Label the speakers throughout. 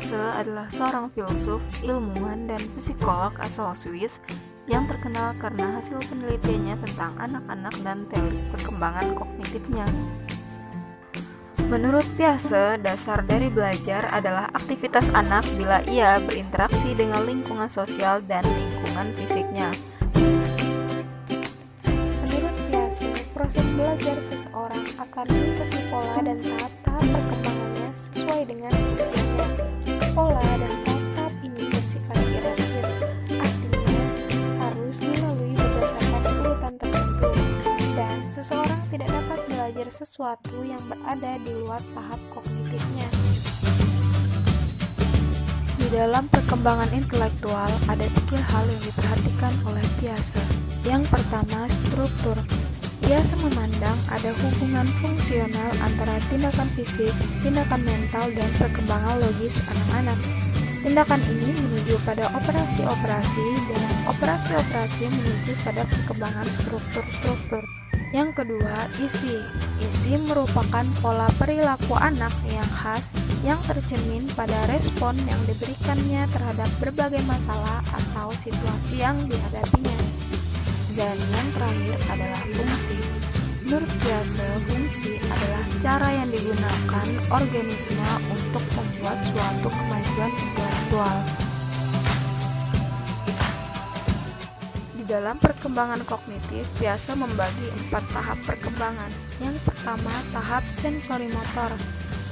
Speaker 1: Piaget adalah seorang filsuf, ilmuwan, dan psikolog asal Swiss yang terkenal karena hasil penelitiannya tentang anak-anak dan teori perkembangan kognitifnya. Menurut Piaget, dasar dari belajar adalah aktivitas anak bila ia berinteraksi dengan lingkungan sosial dan lingkungan fisiknya. Menurut Piaget, proses belajar seseorang akan mengikuti pola dan tahap-tahap perkembangannya sesuai dengan usianya. Pola dan tahap-tahap ini bersifat hierarkis, artinya harus dilalui berdasarkan urutan tertentu, dan seseorang tidak dapat belajar sesuatu yang berada di luar tahap kognitifnya. Di dalam perkembangan intelektual, ada 3 hal yang diperhatikan oleh Piaget. Yang pertama, struktur. Piaget memandang ada hubungan fungsional antara tindakan fisik, tindakan mental, dan perkembangan logis anak-anak. Tindakan ini menuju pada operasi-operasi, dan operasi-operasi menuju pada perkembangan struktur-struktur. Yang kedua, isi. Isi merupakan pola perilaku anak yang khas yang tercermin pada respon yang diberikannya terhadap berbagai masalah atau situasi yang dihadapinya. Dan yang terakhir adalah fungsi. Menurut Piaget, fungsi adalah cara yang digunakan organisme untuk membuat suatu kemajuan intelektual. Di dalam perkembangan kognitif, Piaget membagi 4 tahap perkembangan. Yang pertama, tahap sensorimotor.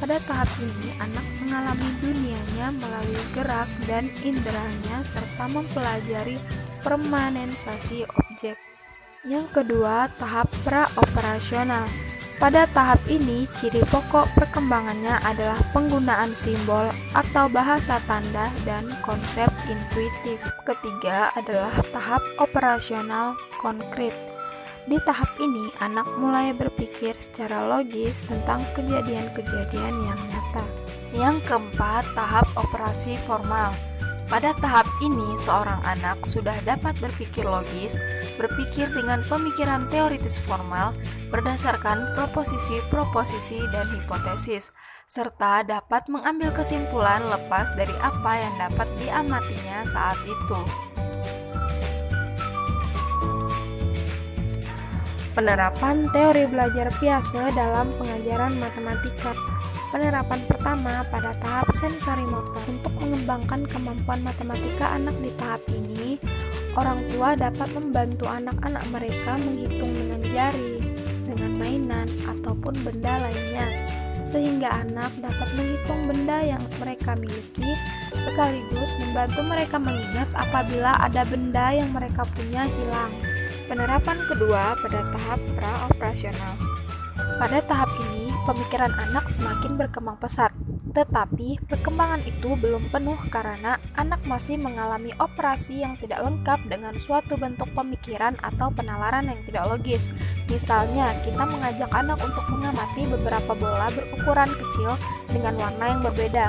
Speaker 1: Pada tahap ini, anak mengalami dunianya melalui gerak dan inderanya serta mempelajari permanensasi objek. Yang kedua, tahap praoperasional. Pada tahap ini, ciri pokok perkembangannya adalah penggunaan simbol atau bahasa tanda dan konsep intuitif. Ketiga adalah tahap operasional konkret. Di tahap ini, anak mulai berpikir secara logis tentang kejadian-kejadian yang nyata. Yang keempat, tahap operasi formal. Pada tahap ini, seorang anak sudah dapat berpikir logis, berpikir dengan pemikiran teoritis formal berdasarkan proposisi-proposisi dan hipotesis, serta dapat mengambil kesimpulan lepas dari apa yang dapat diamatinya saat itu. Penerapan teori belajar Piaget dalam pengajaran matematika. Penerapan pertama pada tahap sensorimotor. Untuk mengembangkan kemampuan matematika anak di tahap ini, orang tua dapat membantu anak-anak mereka menghitung dengan jari, dengan mainan, ataupun benda lainnya, sehingga anak dapat menghitung benda yang mereka miliki, sekaligus membantu mereka mengingat apabila ada benda yang mereka punya hilang. Penerapan kedua pada tahap praoperasional. Pada tahap ini, pemikiran anak semakin berkembang pesat, tetapi perkembangan itu belum penuh karena anak masih mengalami operasi yang tidak lengkap dengan suatu bentuk pemikiran atau penalaran yang tidak logis. Misalnya, kita mengajak anak untuk mengamati beberapa bola berukuran kecil dengan warna yang berbeda.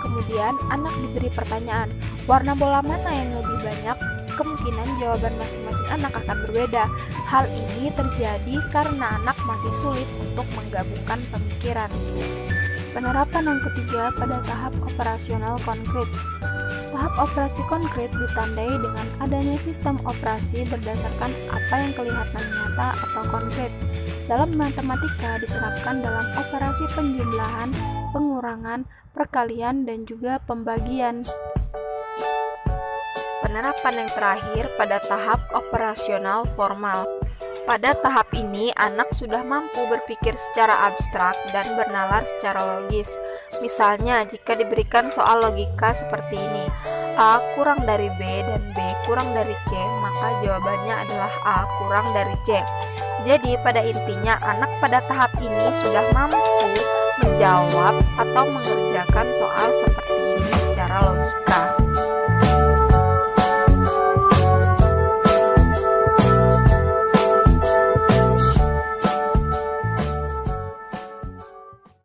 Speaker 1: Kemudian, anak diberi pertanyaan, warna bola mana yang lebih banyak? Kemungkinan jawaban masing-masing anak akan berbeda. Hal ini terjadi karena anak masih sulit untuk menggabungkan pemikiran. Penerapan yang ketiga pada tahap operasional konkret. Tahap operasi konkret ditandai dengan adanya sistem operasi berdasarkan apa yang kelihatan nyata atau konkret. Dalam matematika diterapkan dalam operasi penjumlahan, pengurangan, perkalian, dan juga pembagian. Penerapan yang terakhir pada tahap operasional formal. Pada tahap ini, anak sudah mampu berpikir secara abstrak dan bernalar secara logis. Misalnya, jika diberikan soal logika seperti ini, A kurang dari B dan B kurang dari C, maka jawabannya adalah A kurang dari C. Jadi, pada intinya, anak pada tahap ini sudah mampu menjawab atau mengerjakan soal seperti ini secara logika.